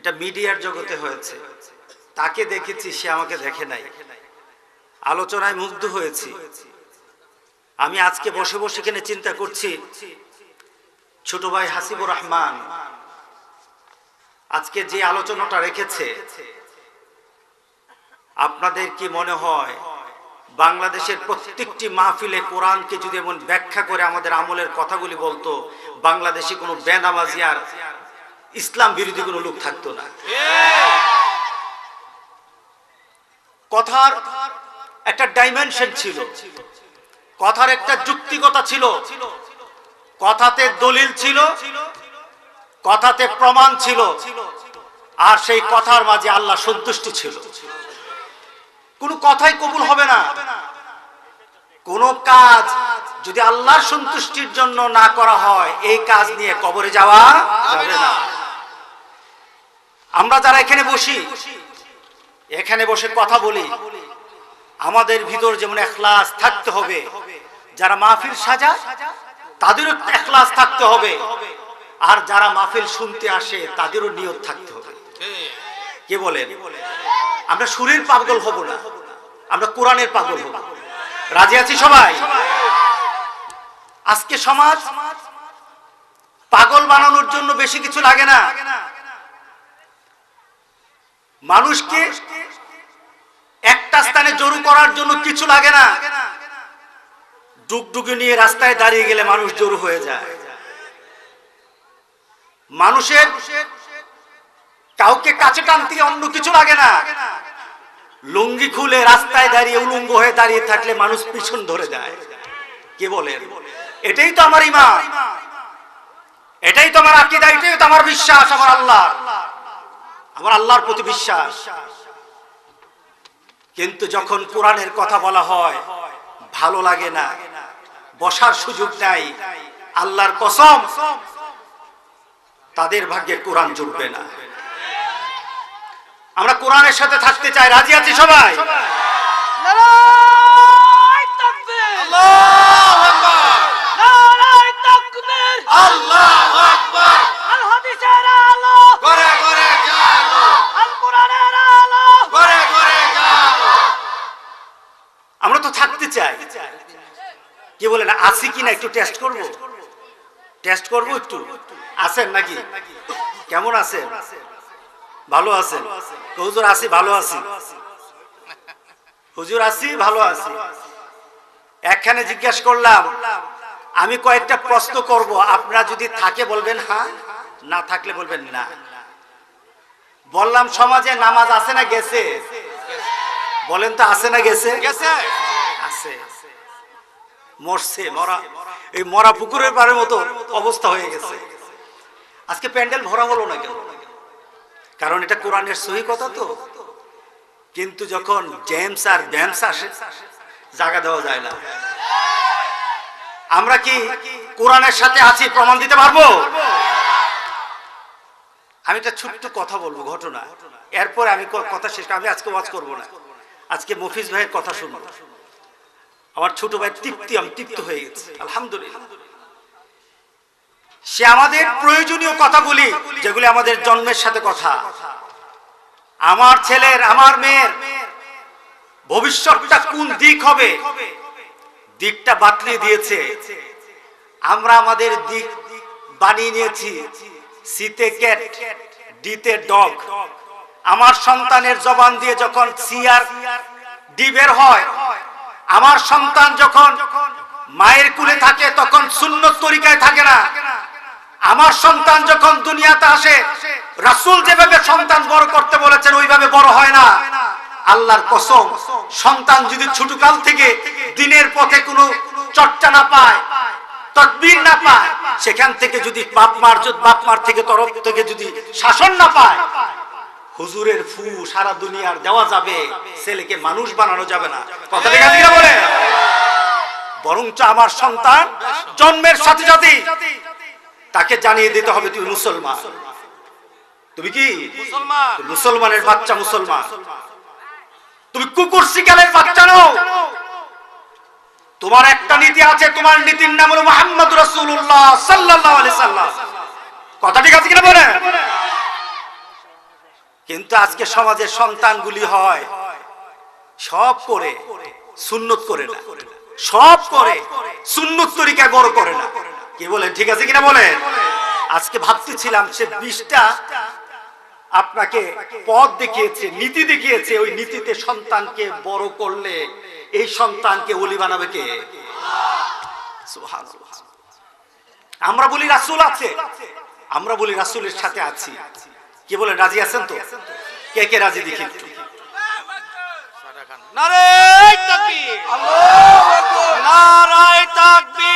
এটা মিডিয়ার জগতে হয়েছে। তাকে দেখেছি, সে আমাকে দেখে নাই। আলোচনায় মুগ্ধ হয়েছি। আমি আজকে বসে বসে এখানে চিন্তা করছি, ছোট ভাই হাসিবুর রহমান আজকে যে আলোচনাটা রেখেছে, আপনাদের কি মনে হয় বাংলাদেশের প্রত্যেকটি মাহফিলে কোরআনকে যদি এমন ব্যাখ্যা করে আমাদের আমলের কথাগুলি বলতো, বাংলাদেশে কোনো বেনামাজি আর ইসলাম বিরোধী কোনো লোক থাকতো না? কথার একটা ডাইমেনশন ছিল, কথার একটা যুক্তিকতা ছিল, কথাতে দলিল ছিল, কথাতে প্রমাণ ছিল, আর সেই কথার মাঝে আল্লাহ সন্তুষ্টি ছিল। কোনো কথাই কবুল হবে না। কোন কাজ যদি আল্লাহর সন্তুষ্টির জন্য না করা হয়, এই কাজ নিয়ে কবরে যাওয়া যাবে না। আমরা যারা এখানে বসি, এখানে বসে কথা বলি, আমাদের ভিতর যেমন ইখলাস থাকতে হবে, যারা মাহফিল সাজায় তাদেরও ইখলাস থাকতে হবে, আর যারা মাহফিল শুনতে আসে তাদেরও নিয়ত থাকতে হবে। কে বলেন? আমরা সুরের পাগল হব না, আমরা কোরআনের পাগল হব। রাজি আছি সবাই? আজকে সমাজ পাগল বানানোর জন্য বেশি কিছু লাগে না। মানুষকে একটা স্থানে জড়ো করার জন্য কিছু লাগে না। ডুগডুগি নিয়ে রাস্তায় দাঁড়িয়ে গেলে মানুষ জড়ো হয়ে যায়। মানুষের কাউকে কাছে টানতে অন্য কিছু লাগে না। লুঙ্গি খুলে রাস্তায় দাঁড়িয়ে উলঙ্গ হয়ে দাঁড়িয়ে থাকলে মানুষ পিছন ধরে যায়। কে বলেন? এটাই তো আমার ঈমান, এটাই তো আমার আকীদা, এটাই তো আমার বিশ্বাস, আমার আল্লাহর প্রতি বিশ্বাস। কিন্তু যখন কোরআনের কথা বলা হয় ভালো লাগে না, বসার সুযোগ নাই, আল্লাহর কসম তাদের ভাগ্যে কোরআন জুটবে না। আমরা কোরআনের সাথে থাকতে চাই। রাজি আছি সবাই? নারায়ে তাকবীর, আল্লাহু আকবার, নারায়ে তাকবীর, আল্লাহু আকবার। আল হাদিসের আলো ঘরে ঘরে জালো, আল কোরআনের আলো ঘরে ঘরে জালো। আমরা তো থাকতে চাই। কি বলেন? আসি কিনা একটু টেস্ট করব? টেস্ট করব একটু? আছেন নাকি? কেমন আছেন? ভালো আছেন? হুজুর আছি, ভালো আছি। হুজুর আছি, ভালো আছি। একখানে জিজ্ঞাসা করলাম, আমি কয়েকটা প্রশ্ন করব, আপনারা যদি থাকে বলবেন হ্যাঁ, না থাকলে বলবেন না। বললাম সমাজে নামাজ আছে না গেছে? বলেন তো, আছে না গেছে? আছে। মরছে, মরা, এই মরা পুকুরের পাড়ের মতো অবস্থা হয়ে গেছে। আজকে প্যান্ডেল ভরা হলো না কেন? কারণ এটা কোরআনের সহি কথা তো। কিন্তু যখন জেমস আর ব্যামস আসে, জায়গা দেওয়া যায় না। আমরা কি কোরআনের সাথে আছি? প্রমাণ দিতে পারবো? আমি একটা ছোট্ট কথা বলবো, ঘটনা, এরপরে আমি কথা শেষ। আমি আজকে ওয়াজ করবো না, আজকে মফিজ ভাইয়ের কথা শুনবো। আমার ছোট ভাই তৃপ্ত হয়ে গেছে, আলহামদুলিল্লাহ। সে আমাদের প্রয়োজনীয় কথাগুলি, যেগুলি আমাদের জন্মের সাথে কথা, আমার ছেলের, আমার মেয়ের ভবিষ্যৎটা কোন দিক হবে, দিকটা বাতলিয়ে দিয়েছে। আমরা আমাদের দিক বানিয়ে নিয়েছি সিতে ক্যাট, ডিতে ডগ। আমার সন্তানের জবান দিয়ে যখন সি আর ডি বের হয়, আমার সন্তান যখন মায়ের কুলে থাকে তখন সুন্নত তরিকায় থাকে না। আমার সন্তান যখন দুনিয়াতে আসে, রাসূল যেভাবে সন্তান বড় করতে বলেছেন ওইভাবে বড় হয় না। আল্লাহর কসম, সন্তান যদি ছোটকাল থেকে দিনের পথে কোনো চর্চা না পায়, তাকবীর না পায়, সেখান থেকে যদি বাপ মার থেকে তরফ থেকে যদি শাসন না পায়, হুজুরের ফু সারা দুনিয়ার দেওয়া যাবে, ছেলেকে মানুষ বানানো যাবে না। কথা ঠিক আছে বলে? বরঞ্চ আমার সন্তান জন্মের সাথে সাথে তাকে জানিয়ে দিতে হবে তুমি মুসলমান। তুমি কি মুসলমান? মুসলমানের বাচ্চা মুসলমান। তুমি কুকুর শিকালের বাচ্চা নও। তোমার একটা নীতি আছে, তোমার নীতির নাম হলো মুহাম্মদ রাসূলুল্লাহ সাল্লাল্লাহু আলাইহি সাল্লাম। কথা ঠিক আছে কিনা বলেন? কিন্তু আজকে সমাজের সন্তানগুলি হয় সব করে সুন্নত করে না, সব করে সুন্নত তরিকা বড় করে না। কি বলেন, ঠিক আছে কিনা বলেন? আজকে ভাবতেছিলাম সে 20টা আপনাকে পথ দেখিয়েছে, নীতি দেখিয়েছে, ওই নীতিতে সন্তানকে বড় করলে এই সন্তানকে ওলি বানাবে কে? সুবহানাল্লাহ। আমরা বলি রাসূল আছে, আমরা বলি রাসূলের সাথে আছি। কি বলেন, রাজি আছেন তো? কে কে রাজি দেখি একটু। নারে তাকবীর, আল্লাহু আকবার, নারে তাকবীর।